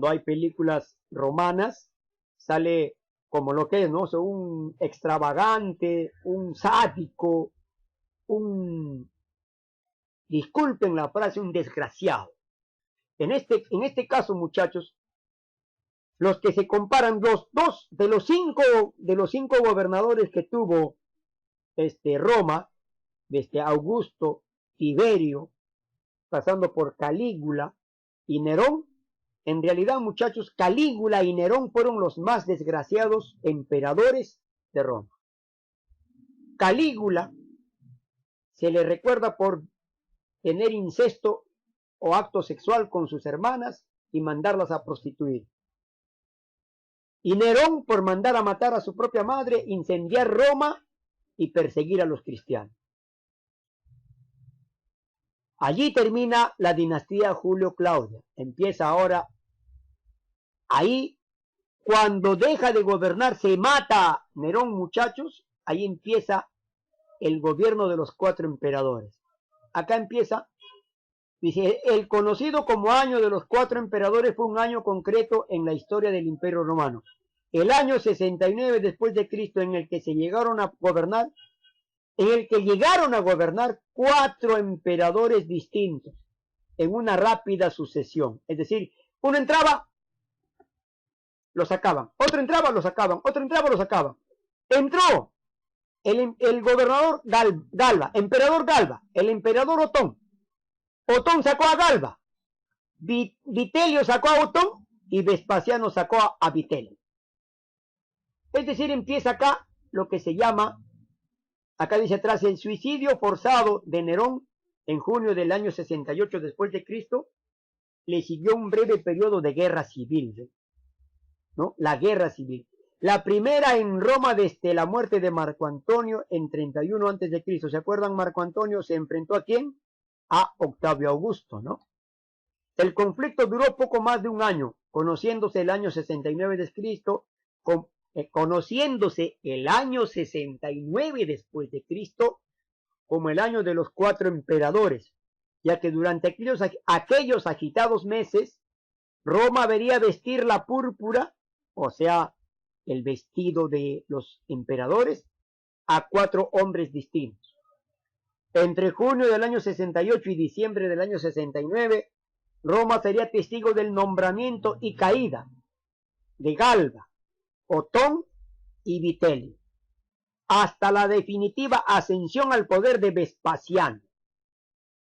hay películas romanas sale como lo que es, ¿no? O sea, un extravagante, un sádico, disculpen la frase, un desgraciado. En este caso, muchachos, los que se comparan, de los cinco gobernadores que tuvo Roma, desde Augusto, Tiberio, pasando por Calígula y Nerón, en realidad, muchachos, Calígula y Nerón fueron los más desgraciados emperadores de Roma. Calígula se le recuerda por tener incesto o acto sexual con sus hermanas y mandarlas a prostituir. Y Nerón por mandar a matar a su propia madre, incendiar Roma y perseguir a los cristianos. Allí termina la dinastía Julio Claudia. Empieza ahora, ahí, cuando deja de gobernar, se mata Nerón, muchachos, ahí empieza el gobierno de los 4 emperadores. Acá empieza Dice, el conocido como año de los 4 emperadores fue un año concreto en la historia del Imperio Romano. El año 69 después de Cristo, en el que llegaron a gobernar 4 emperadores distintos en una rápida sucesión. Es decir, uno entraba, lo sacaban, otro entraba, lo sacaban, otro entraba, lo sacaban. Entró el gobernador Galba, emperador Galba, el emperador Otón. Otón sacó a Galba, Vitelio sacó a Otón y Vespasiano sacó a Vitelio. Es decir, empieza acá lo que se llama, acá dice atrás, el suicidio forzado de Nerón en junio del año 68 después de Cristo. Le siguió un breve periodo de guerra civil, ¿no? La guerra civil. La primera en Roma desde la muerte de Marco Antonio en 31 antes de Cristo. ¿Se acuerdan? Marco Antonio se enfrentó ¿a quién? A Octavio Augusto, ¿no? El conflicto duró poco más de un año, conociéndose el año 69 de Cristo, conociéndose el año 69 después de Cristo como el año de los 4 emperadores, ya que durante aquellos agitados meses Roma vería vestir la púrpura, o sea, el vestido de los emperadores, a 4 hombres distintos. Entre junio del año 68 y diciembre del año 69, Roma sería testigo del nombramiento y caída de Galba, Otón y Vitelio, hasta la definitiva ascensión al poder de Vespasiano,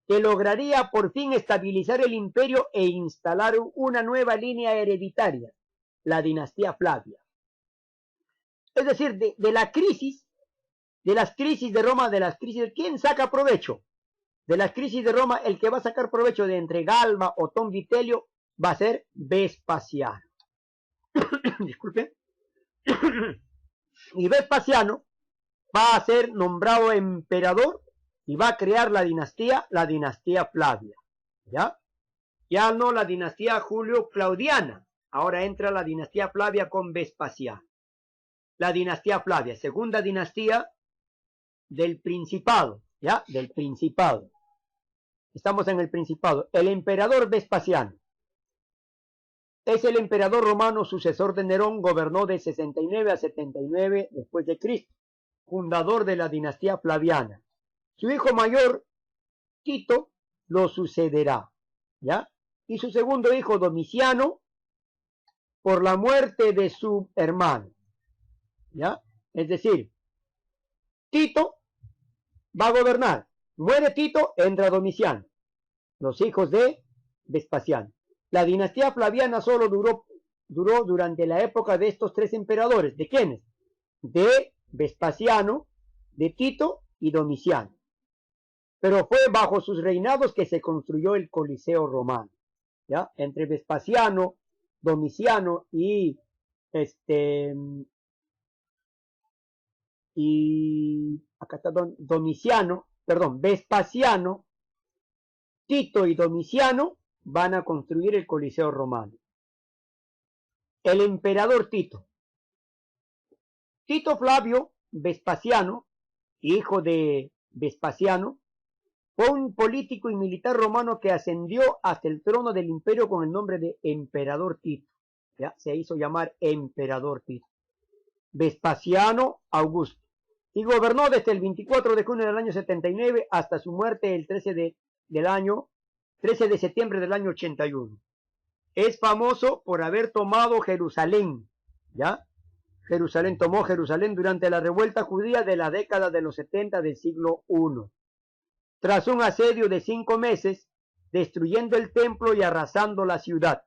que lograría por fin estabilizar el imperio e instalar una nueva línea hereditaria, la dinastía Flavia. Es decir, de las crisis de Roma, ¿quién saca provecho? De las crisis de Roma, el que va a sacar provecho de entre Galba, Otón, Vitelio, va a ser Vespasiano. Disculpen. Y Vespasiano va a ser nombrado emperador y va a crear la dinastía Flavia. ¿Ya? Ya no la dinastía Julio-Claudiana. Ahora entra la dinastía Flavia con Vespasiano. La dinastía Flavia, segunda dinastía del Principado, ¿ya? Del Principado. Estamos en el Principado. El emperador Vespasiano es el emperador romano sucesor de Nerón, gobernó de 69 a 79 después de Cristo, fundador de la dinastía Flaviana. Su hijo mayor, Tito, lo sucederá, ¿ya? Y su segundo hijo, Domiciano, por la muerte de su hermano, ¿ya? Es decir, Tito va a gobernar. Muere Tito, entra Domiciano, los hijos de Vespasiano. La dinastía Flaviana solo duró durante la época de estos 3 emperadores. ¿De quiénes? De Vespasiano, de Tito y Domiciano. Pero fue bajo sus reinados que se construyó el Coliseo romano, ¿ya? Entre Vespasiano, Domiciano y acá está Vespasiano, Tito y Domiciano van a construir el Coliseo romano. El emperador Tito Flavio Vespasiano, hijo de Vespasiano, fue un político y militar romano que ascendió hasta el trono del imperio con el nombre de emperador Tito. ¿Ya? Se hizo llamar emperador Tito. Vespasiano Augusto. Y gobernó desde el 24 de junio del año 79 hasta su muerte el 13 de septiembre del año 81. Es famoso por haber tomado Jerusalén, ¿ya? Tomó Jerusalén durante la revuelta judía de la década de los 70 del siglo I. Tras un asedio de 5 meses, destruyendo el templo y arrasando la ciudad.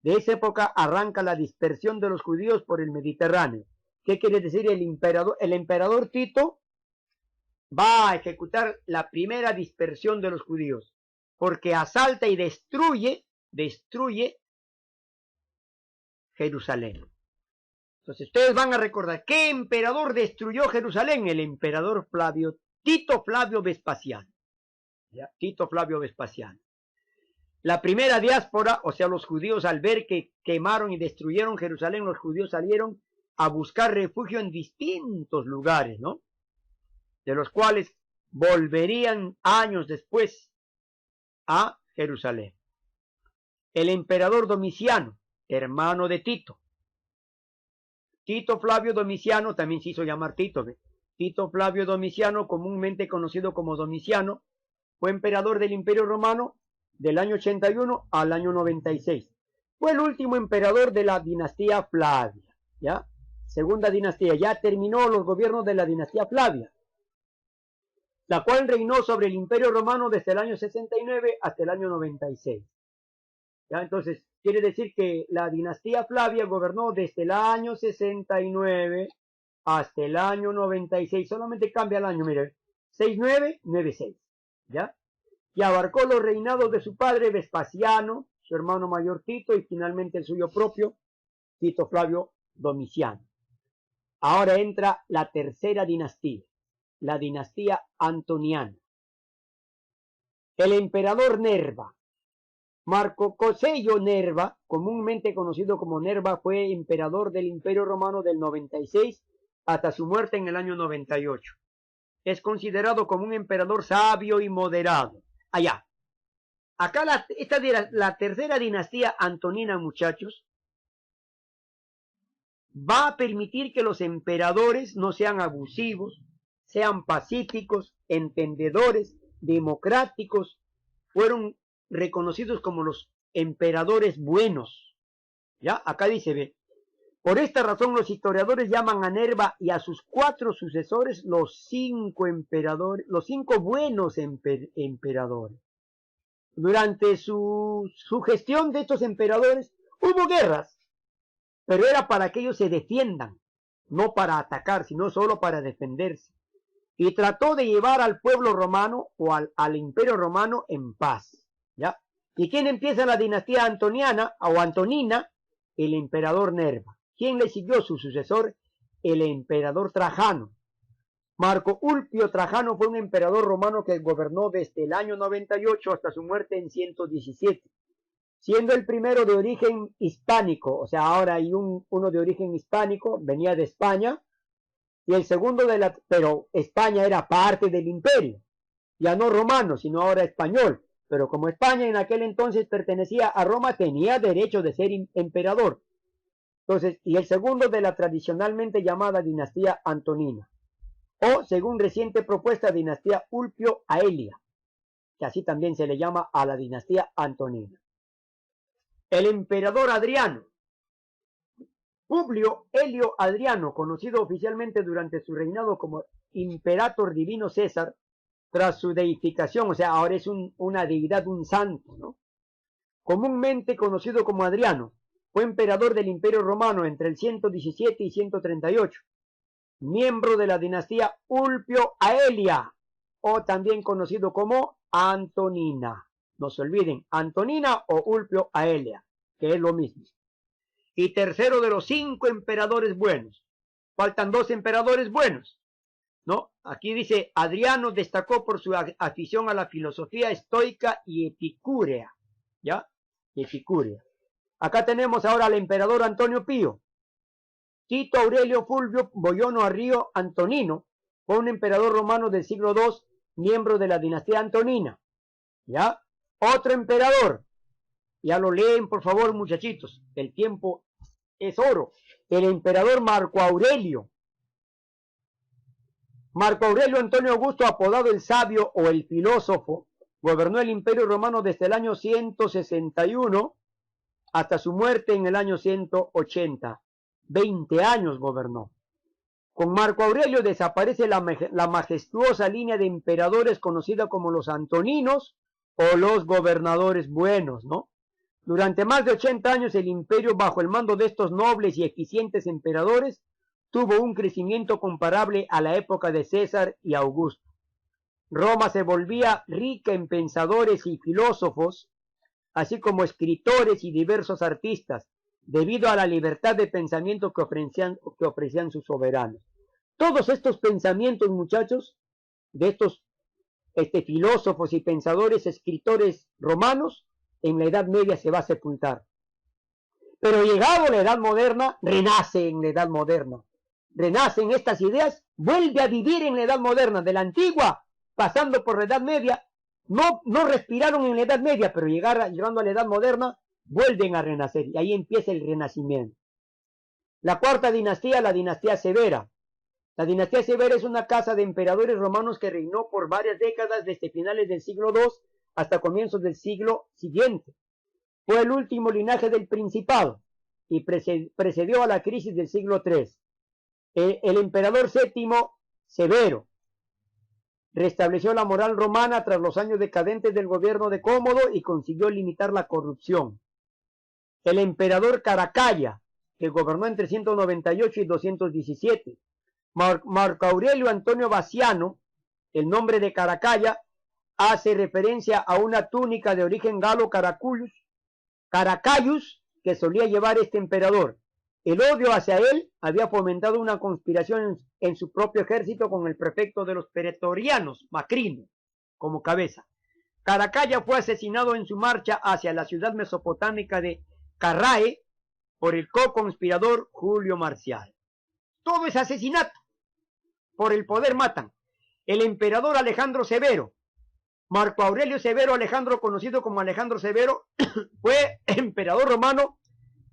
De esa época arranca la dispersión de los judíos por el Mediterráneo. ¿Qué quiere decir el emperador? El emperador Tito va a ejecutar la primera dispersión de los judíos, porque asalta y destruye Jerusalén. Entonces ustedes van a recordar, ¿qué emperador destruyó Jerusalén? El emperador Tito Flavio Vespasiano. ¿Ya? Tito Flavio Vespasiano. La primera diáspora, o sea, los judíos, al ver que quemaron y destruyeron Jerusalén, los judíos salieron a buscar refugio en distintos lugares, ¿no? De los cuales volverían años después a Jerusalén. El emperador Domiciano, hermano de Tito. Tito Flavio Domiciano, también se hizo llamar Tito. Tito Flavio Domiciano, comúnmente conocido como Domiciano, fue emperador del Imperio Romano del año 81 al año 96. Fue el último emperador de la dinastía Flavia, ¿ya? Segunda dinastía, ya terminó los gobiernos de la dinastía Flavia, la cual reinó sobre el Imperio Romano desde el año 69 hasta el año 96. ¿Ya? Entonces, quiere decir que la dinastía Flavia gobernó desde el año 69 hasta el año 96. Solamente cambia el año, mire, 6996, ¿ya? Y abarcó los reinados de su padre Vespasiano, su hermano mayor Tito y finalmente el suyo propio, Tito Flavio Domiciano. Ahora entra la tercera dinastía, la dinastía antoniana. El emperador Nerva, Marco Cosello Nerva, comúnmente conocido como Nerva, fue emperador del Imperio Romano del 96 hasta su muerte en el año 98. Es considerado como un emperador sabio y moderado. Allá. Acá la tercera dinastía antonina, muchachos, va a permitir que los emperadores no sean abusivos, sean pacíficos, entendedores, democráticos. Fueron reconocidos como los emperadores buenos. ¿Ya? Acá dice, ve, por esta razón los historiadores llaman a Nerva y a sus 4 sucesores los 5 emperadores, los 5 buenos emperadores. Durante su gestión de estos emperadores hubo guerras, pero era para que ellos se defiendan, no para atacar, sino solo para defenderse. Y trató de llevar al pueblo romano o al imperio romano en paz. ¿Ya? ¿Y quién empieza la dinastía antoniana o antonina? El emperador Nerva. ¿Quién le siguió su sucesor? El emperador Trajano. Marco Ulpio Trajano fue un emperador romano que gobernó desde el año 98 hasta su muerte en 117, siendo el primero de origen hispánico, o sea, ahora hay uno de origen hispánico, venía de España, y el segundo pero España era parte del imperio, ya no romano, sino ahora español, pero como España en aquel entonces pertenecía a Roma, tenía derecho de ser emperador. Entonces, y el segundo de la tradicionalmente llamada dinastía antonina, o según reciente propuesta, dinastía Ulpio Aelia, que así también se le llama a la dinastía antonina. El emperador Adriano, Publio Helio Adriano, conocido oficialmente durante su reinado como Imperator Divino César, tras su deificación, o sea, ahora es una deidad, un santo, ¿no? Comúnmente conocido como Adriano, fue emperador del Imperio Romano entre el 117 y 138, miembro de la dinastía Ulpio Aelia, o también conocido como Antonina. No se olviden, Antonina o Ulpio Aelia, que es lo mismo. Y tercero de los 5 emperadores buenos. Faltan 2 emperadores buenos, ¿no? Aquí dice, Adriano destacó por su afición a la filosofía estoica y epicúrea, ¿ya? Epicúrea. Acá tenemos ahora al emperador Antonio Pío. Tito Aurelio Fulvio Boyono Arrio Antonino fue un emperador romano del siglo II, miembro de la dinastía antonina, ¿ya? Otro emperador, ya lo leen por favor muchachitos, el tiempo es oro. El emperador Marco Aurelio. Marco Aurelio Antonio Augusto, apodado el sabio o el filósofo, gobernó el Imperio Romano desde el año 161 hasta su muerte en el año 180. 20 años gobernó. Con Marco Aurelio desaparece la majestuosa línea de emperadores conocida como los antoninos o los gobernadores buenos, ¿no? Durante más de 80 años el imperio, bajo el mando de estos nobles y eficientes emperadores, tuvo un crecimiento comparable a la época de César y Augusto. Roma se volvía rica en pensadores y filósofos, así como escritores y diversos artistas, debido a la libertad de pensamiento que ofrecían sus soberanos. Todos estos pensamientos, muchachos, de estos filósofos y pensadores, escritores romanos, en la Edad Media se va a sepultar. Pero llegado la Edad Moderna, renace en la Edad Moderna. Renacen estas ideas, vuelve a vivir en la Edad Moderna, de la antigua, pasando por la Edad Media, no respiraron en la Edad Media, pero llegando a la Edad Moderna, vuelven a renacer, y ahí empieza el renacimiento. La cuarta dinastía, la dinastía Severa. La dinastía Severa es una casa de emperadores romanos que reinó por varias décadas desde finales del siglo II hasta comienzos del siglo siguiente. Fue el último linaje del Principado y precedió a la crisis del siglo III. El emperador séptimo Severo restableció la moral romana tras los años decadentes del gobierno de Cómodo y consiguió limitar la corrupción. El emperador Caracalla, que gobernó entre 198 y 217. Marco Aurelio Antonio Bassiano, el nombre de Caracalla, hace referencia a una túnica de origen galo Caracallus, que solía llevar este emperador. El odio hacia él había fomentado una conspiración en su propio ejército con el prefecto de los pretorianos, Macrino, como cabeza. Caracalla fue asesinado en su marcha hacia la ciudad mesopotámica de Carrae por el co-conspirador Julio Marcial. Todo es asesinato. Por el poder matan. El emperador Alejandro Severo, Marco Aurelio Severo Alejandro, conocido como Alejandro Severo, fue emperador romano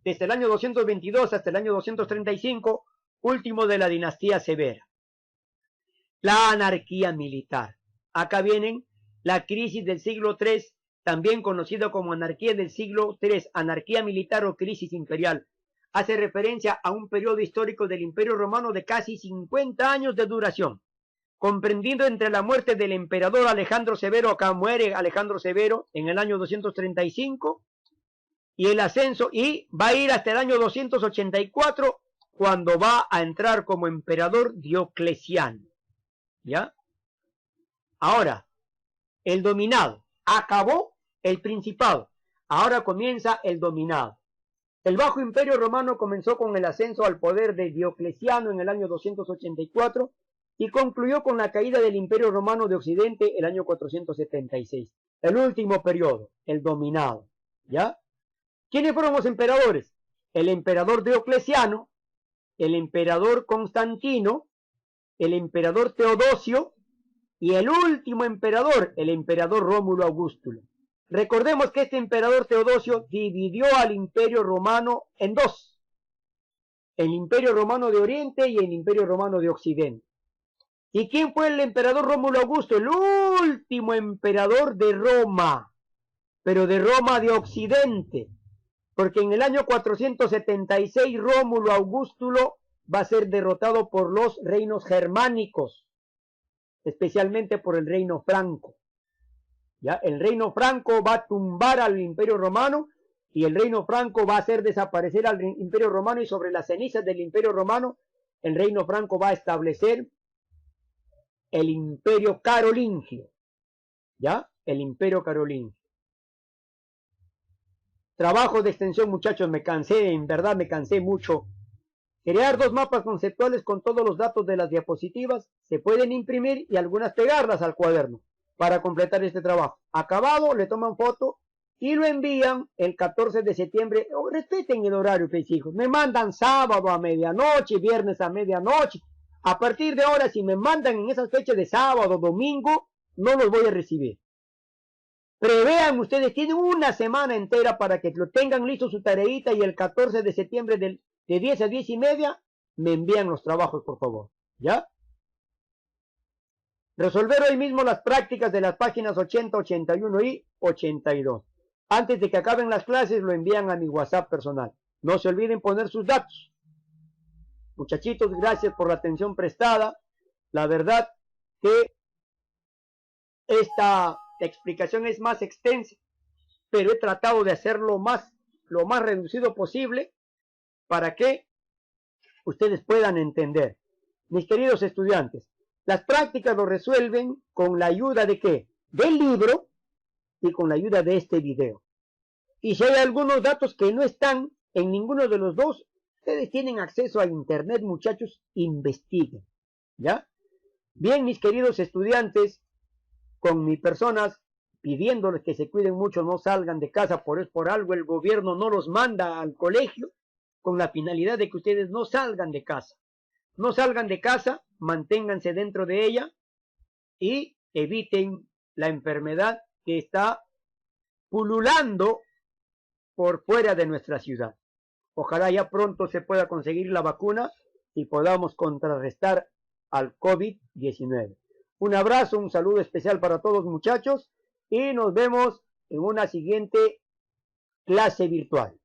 desde el año 222 hasta el año 235, último de la dinastía Severa. La anarquía militar. Acá vienen la crisis del siglo III, también conocida como anarquía del siglo III, anarquía militar o crisis imperial. Hace referencia a un periodo histórico del Imperio Romano de casi 50 años de duración, comprendido entre la muerte del emperador Alejandro Severo, acá muere Alejandro Severo en el año 235, y el ascenso, y va a ir hasta el año 284, cuando va a entrar como emperador Diocleciano. ¿Ya? Ahora, el dominado. Acabó el principado. Ahora comienza el dominado. El Bajo Imperio Romano comenzó con el ascenso al poder de Diocleciano en el año 284 y concluyó con la caída del Imperio Romano de Occidente el año 476. El último periodo, el dominado. ¿Ya? ¿Quiénes fueron los emperadores? El emperador Diocleciano, el emperador Constantino, el emperador Teodosio y el último emperador, el emperador Rómulo Augustulo. Recordemos que este emperador Teodosio dividió al Imperio Romano en dos: el Imperio Romano de Oriente y el Imperio Romano de Occidente. ¿Y quién fue el emperador Rómulo Augusto? El último emperador de Roma, pero de Roma de Occidente, porque en el año 476 Rómulo Augustulo va a ser derrotado por los reinos germánicos, especialmente por el reino franco. ¿Ya? El reino franco va a tumbar al Imperio Romano y el reino franco va a hacer desaparecer al Imperio Romano, y sobre las cenizas del Imperio Romano el reino franco va a establecer el Imperio Carolingio. ¿Ya? El Imperio Carolingio. Trabajo de extensión, muchachos, me cansé, en verdad me cansé mucho. Crear dos mapas conceptuales con todos los datos de las diapositivas. Se pueden imprimir y algunas pegarlas al cuaderno para completar este trabajo. Acabado, le toman foto y lo envían el 14 de septiembre. Oh, respeten el horario, pues, hijos. Me mandan sábado a medianoche, viernes a medianoche. A partir de ahora, si me mandan en esas fechas de sábado, domingo, no los voy a recibir. Prevean ustedes, tienen una semana entera para que lo tengan listo su tareita, y el 14 de septiembre de 10 a 10 y media me envían los trabajos, por favor. ¿Ya? Resolver hoy mismo las prácticas de las páginas 80, 81 y 82. Antes de que acaben las clases lo envían a mi WhatsApp personal. No se olviden poner sus datos. Muchachitos, gracias por la atención prestada. La verdad que esta explicación es más extensa, pero he tratado de hacerlo lo más reducido posible para que ustedes puedan entender. Mis queridos estudiantes, las prácticas lo resuelven con la ayuda de ¿qué? Del libro y con la ayuda de este video. Y si hay algunos datos que no están en ninguno de los dos, ustedes tienen acceso a internet, muchachos, investiguen. ¿Ya? Bien, mis queridos estudiantes, con mis personas, pidiéndoles que se cuiden mucho, no salgan de casa, por algo el gobierno no los manda al colegio, con la finalidad de que ustedes no salgan de casa. No salgan de casa, manténganse dentro de ella y eviten la enfermedad que está pululando por fuera de nuestra ciudad. Ojalá ya pronto se pueda conseguir la vacuna y podamos contrarrestar al COVID-19. Un abrazo, un saludo especial para todos, muchachos, y nos vemos en una siguiente clase virtual.